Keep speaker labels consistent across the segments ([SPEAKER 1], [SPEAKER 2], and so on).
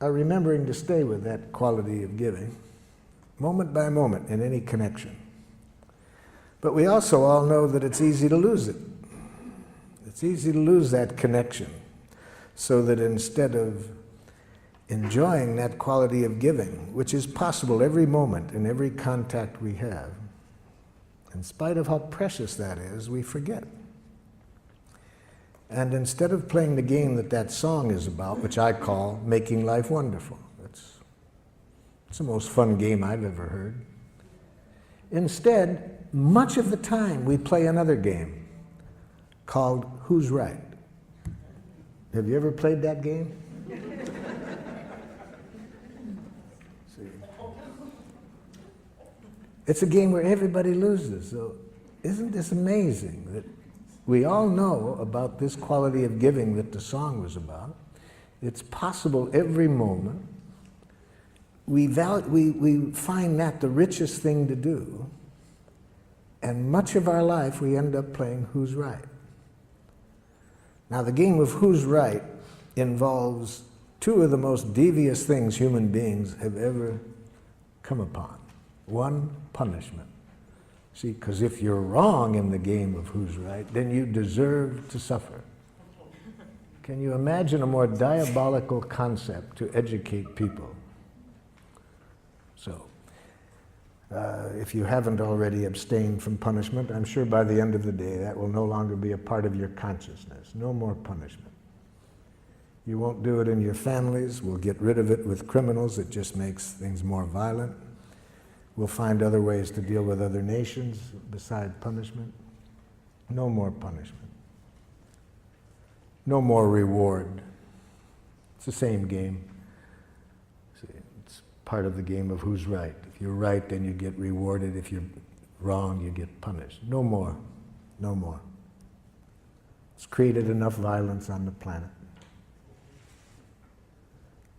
[SPEAKER 1] are remembering to stay with that quality of giving, moment by moment in any connection. But we also all know that it's easy to lose it. It's easy to lose that connection, so that instead of enjoying that quality of giving, which is possible every moment in every contact we have, in spite of how precious that is, we forget. And instead of playing the game that that song is about, which I call making life wonderful, it's the most fun game I've ever heard. Instead, much of the time we play another game called Who's Right? Have you ever played that game? See. It's a game where everybody loses. So isn't this amazing that we all know about this quality of giving that the song was about? It's possible every moment. We find that the richest thing to do, and much of our life we end up playing Who's Right? Now, the game of Who's Right involves two of the most devious things human beings have ever come upon. One, punishment. See, because if you're wrong in the game of Who's Right, then you deserve to suffer. Can you imagine a more diabolical concept to educate people? So, if you haven't already abstained from punishment, I'm sure by the end of the day that will no longer be a part of your consciousness. No more punishment. You won't do it in your families. We'll get rid of it with criminals. It just makes things more violent. We'll find other ways to deal with other nations beside punishment. No more punishment. No more reward. It's the same game. See, it's part of the game of Who's Right. If you're right, then you get rewarded. If you're wrong, you get punished. No more. No more. It's created enough violence on the planet.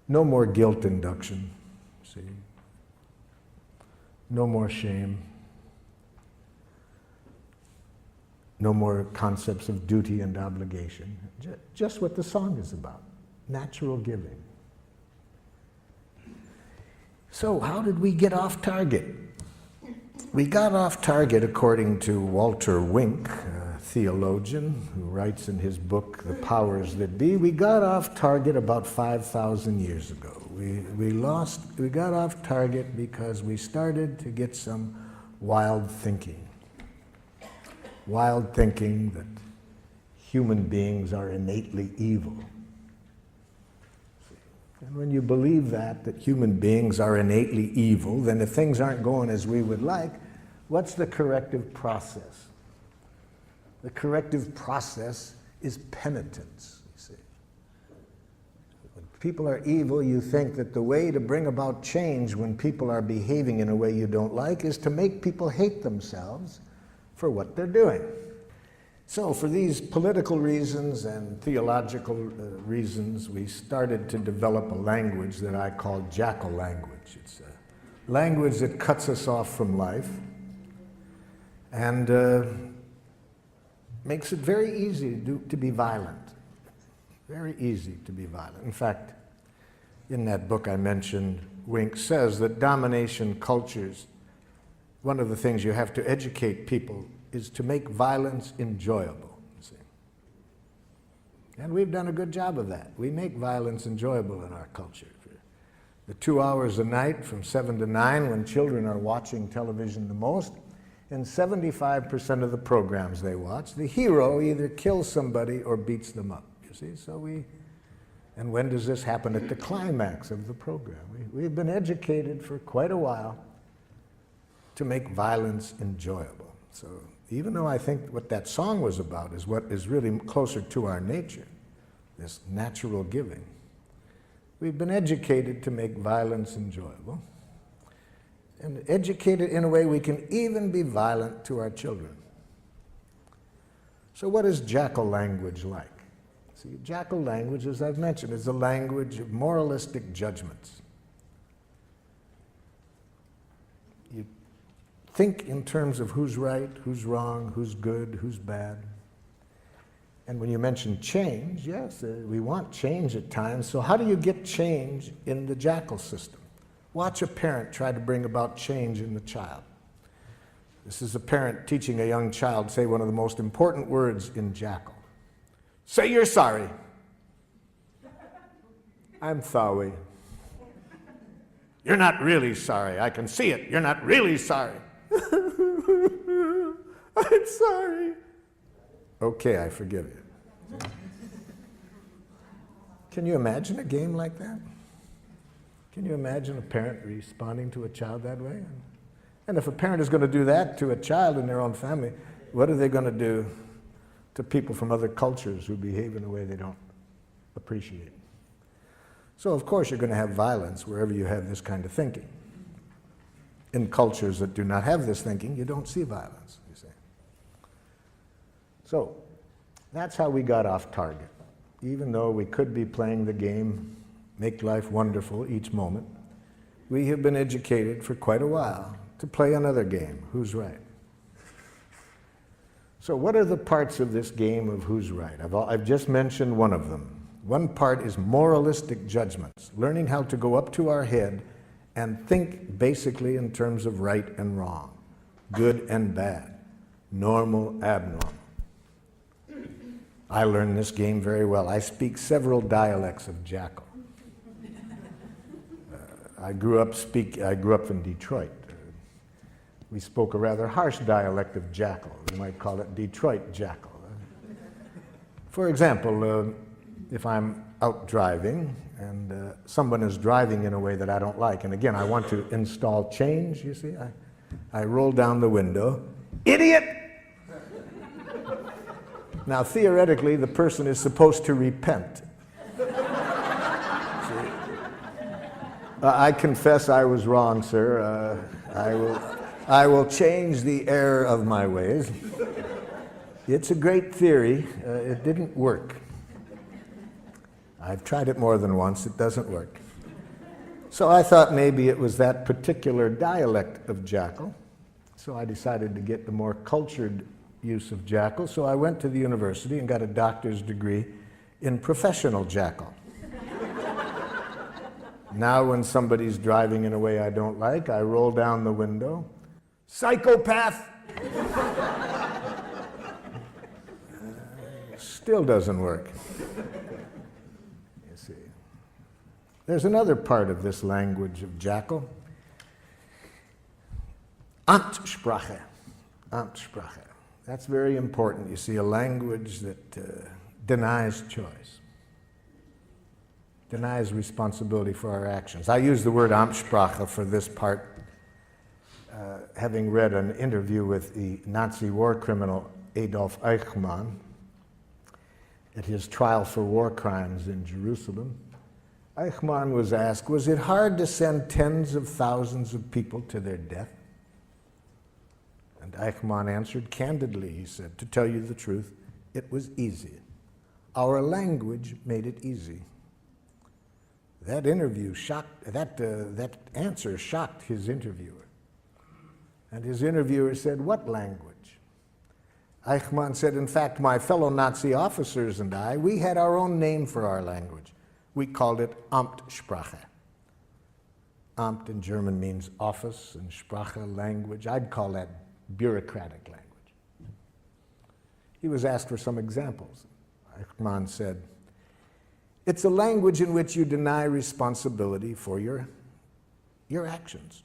[SPEAKER 1] No more guilt induction. See? No more shame. No more concepts of duty and obligation. Just what the song is about. Natural giving. So how did we get off target? We got off target according to Walter Wink, a theologian who writes in his book, The Powers That Be. We got off target about 5,000 years ago. We got off target because we started to get some wild thinking. Wild thinking that human beings are innately evil. And when you believe that human beings are innately evil, then if things aren't going as we would like, what's the corrective process? The corrective process is penitence, you see. When people are evil, you think that the way to bring about change when people are behaving in a way you don't like is to make people hate themselves for what they're doing. So for these political reasons and theological reasons, we started to develop a language that I call Jackal Language. It's a language that cuts us off from life and makes it very easy to be violent. Very easy to be violent. In fact, in that book I mentioned, Wink says that domination cultures, one of the things you have to educate people is to make violence enjoyable, you see. And we've done a good job of that. We make violence enjoyable in our culture. The 2 hours a night from 7 to 9 when children are watching television the most, in 75% of the programs they watch, the hero either kills somebody or beats them up, you see. And when does this happen? At the climax of the program. We've been educated for quite a while to make violence enjoyable. So even though I think what that song was about is what is really closer to our nature, this natural giving, we've been educated to make violence enjoyable, and educated in a way we can even be violent to our children. So what is Jackal Language like? See, Jackal Language, as I've mentioned, is a language of moralistic judgments. You think in terms of who's right, who's wrong, who's good, who's bad. And when you mention change, yes, we want change at times. So how do you get change in the Jackal system? Watch a parent try to bring about change in the child. This is a parent teaching a young child say one of the most important words in Jackal. Say you're sorry. I'm sorry. You're not really sorry. I can see it. You're not really sorry. I'm sorry. Okay, I forgive you. Can you imagine a game like that? Can you imagine a parent responding to a child that way? And if a parent is going to do that to a child in their own family, what are they going to do to people from other cultures who behave in a way they don't appreciate? So of course you're going to have violence wherever you have this kind of thinking. In cultures that do not have this thinking, you don't see violence, you see. So that's how we got off target. Even though we could be playing the game, make life wonderful each moment, we have been educated for quite a while to play another game, who's right. So what are the parts of this game of who's right? I've just mentioned one of them. One part is moralistic judgments, learning how to go up to our head and think basically in terms of right and wrong, good and bad, normal, abnormal. I learned this game very well. I speak several dialects of Jackal. I grew up in Detroit. We spoke a rather harsh dialect of Jackal. We might call it Detroit Jackal. For example, if I'm out driving and someone is driving in a way that I don't like, and again, I want to install change, you see, I roll down the window, idiot! Now, theoretically, the person is supposed to repent. I confess I was wrong, sir. I will change the error of my ways. It's a great theory. It didn't work. I've tried it more than once. It doesn't work. So I thought maybe it was that particular dialect of Jackal. So I decided to get the more cultured use of Jackal. So I went to the university and got a doctor's degree in professional Jackal. Now when somebody's driving in a way I don't like, I roll down the window. Psychopath! Still doesn't work. You see. There's another part of this language of Jackal. Amtssprache. Amtssprache. That's very important. You see, a language that denies choice, denies responsibility for our actions. I use the word Amtssprache for this part, having read an interview with the Nazi war criminal Adolf Eichmann at his trial for war crimes in Jerusalem. Eichmann was asked, was it hard to send tens of thousands of people to their death? And Eichmann answered candidly, he said, to tell you the truth, it was easy. Our language made it easy. That interview shocked, that answer shocked his interviewer. And his interviewer said, what language? Eichmann said, in fact, my fellow Nazi officers and I, we had our own name for our language. We called it Amtssprache. Amt in German means office, and Sprache, language. I'd call that bureaucratic language. He was asked for some examples. Eichmann said, it's a language in which you deny responsibility for your actions.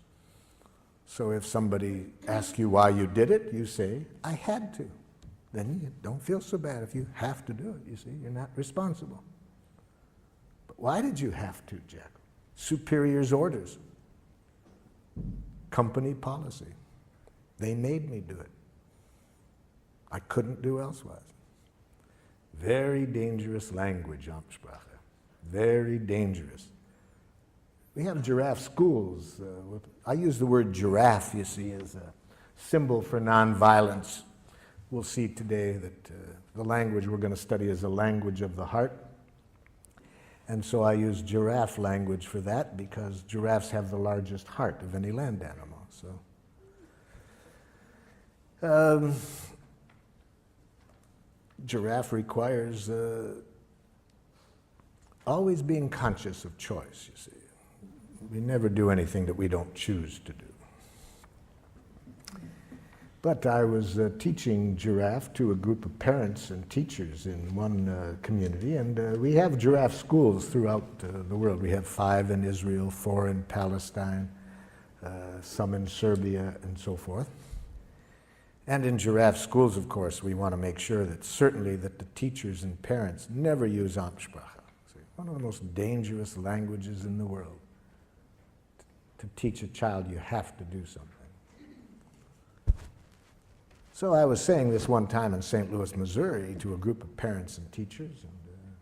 [SPEAKER 1] So if somebody asks you why you did it, you say, I had to. Then you don't feel so bad if you have to do it, you see, you're not responsible. But why did you have to, Jack? Superior's orders. Company policy. They made me do it. I couldn't do elsewise. Very dangerous language, Amtssprache. Very dangerous. We have giraffe schools. I use the word giraffe, you see, as a symbol for nonviolence. We'll see today that the language we're going to study is a language of the heart. And so I use giraffe language for that because giraffes have the largest heart of any land animal. So, giraffe requires always being conscious of choice, you see. We never do anything that we don't choose to do. But I was teaching giraffe to a group of parents and teachers in one community, and we have giraffe schools throughout the world. We have 5 in Israel, 4 in Palestine, some in Serbia, and so forth. And in giraffe schools, of course, we want to make sure that certainly that the teachers and parents never use Amtssprache. One of the most dangerous languages in the world. To teach a child, you have to do something. So I was saying this one time in St. Louis, Missouri, to a group of parents and teachers, and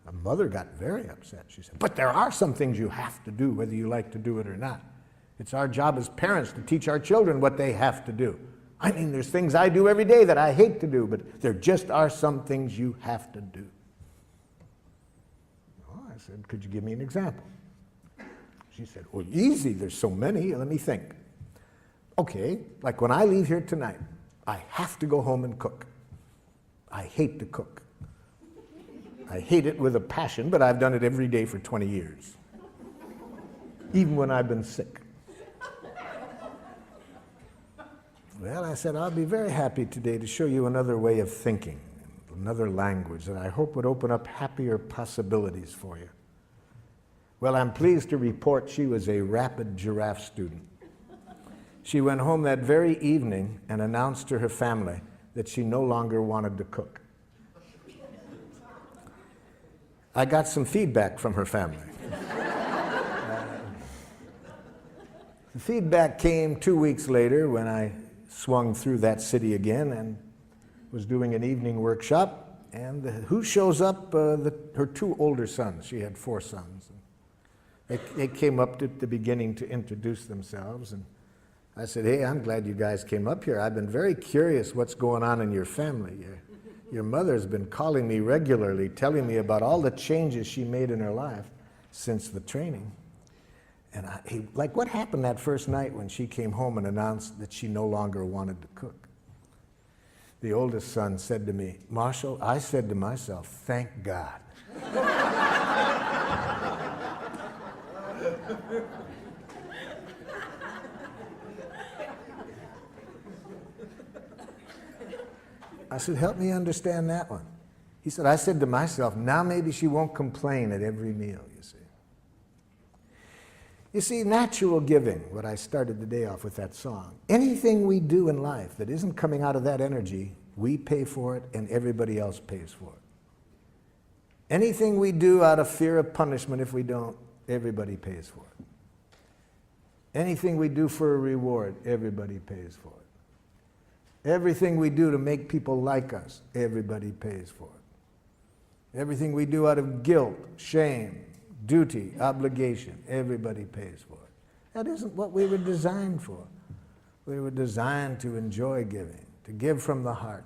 [SPEAKER 1] a mother got very upset. She said, "But there are some things you have to do, whether you like to do it or not. It's our job as parents to teach our children what they have to do. I mean, there's things I do every day that I hate to do, but there just are some things you have to do." Oh, I said, "Could you give me an example?" She said, "Well, easy, there's so many, let me think. Okay, like when I leave here tonight, I have to go home and cook. I hate to cook. I hate it with a passion, but I've done it every day for 20 years, even when I've been sick." Well, I said, "I'll be very happy today to show you another way of thinking, another language that I hope would open up happier possibilities for you." Well, I'm pleased to report she was a rapid giraffe student. She went home that very evening and announced to her family that she no longer wanted to cook. I got some feedback from her family. The feedback came 2 weeks later when I swung through that city again and was doing an evening workshop, and who shows up? Her 2 older sons. She had 4 sons. They came up at the beginning to introduce themselves, and I said, "Hey, I'm glad you guys came up here. I've been very curious what's going on in your family. Your mother's been calling me regularly, telling me about all the changes she made in her life since the training. And like, what happened that first night when she came home and announced that she no longer wanted to cook?" The oldest son said to me, "Marshall, I said to myself, thank God." I said, "Help me understand that one." He said, "I said to myself, now maybe she won't complain at every meal, you see." You see, natural giving, what I started the day off with that song, anything we do in life that isn't coming out of that energy, we pay for it and everybody else pays for it. Anything we do out of fear of punishment, if we don't, everybody pays for it. Anything we do for a reward, everybody pays for it. Everything we do to make people like us, everybody pays for it. Everything we do out of guilt, shame, duty, obligation, everybody pays for it. That isn't what we were designed for. We were designed to enjoy giving, to give from the heart,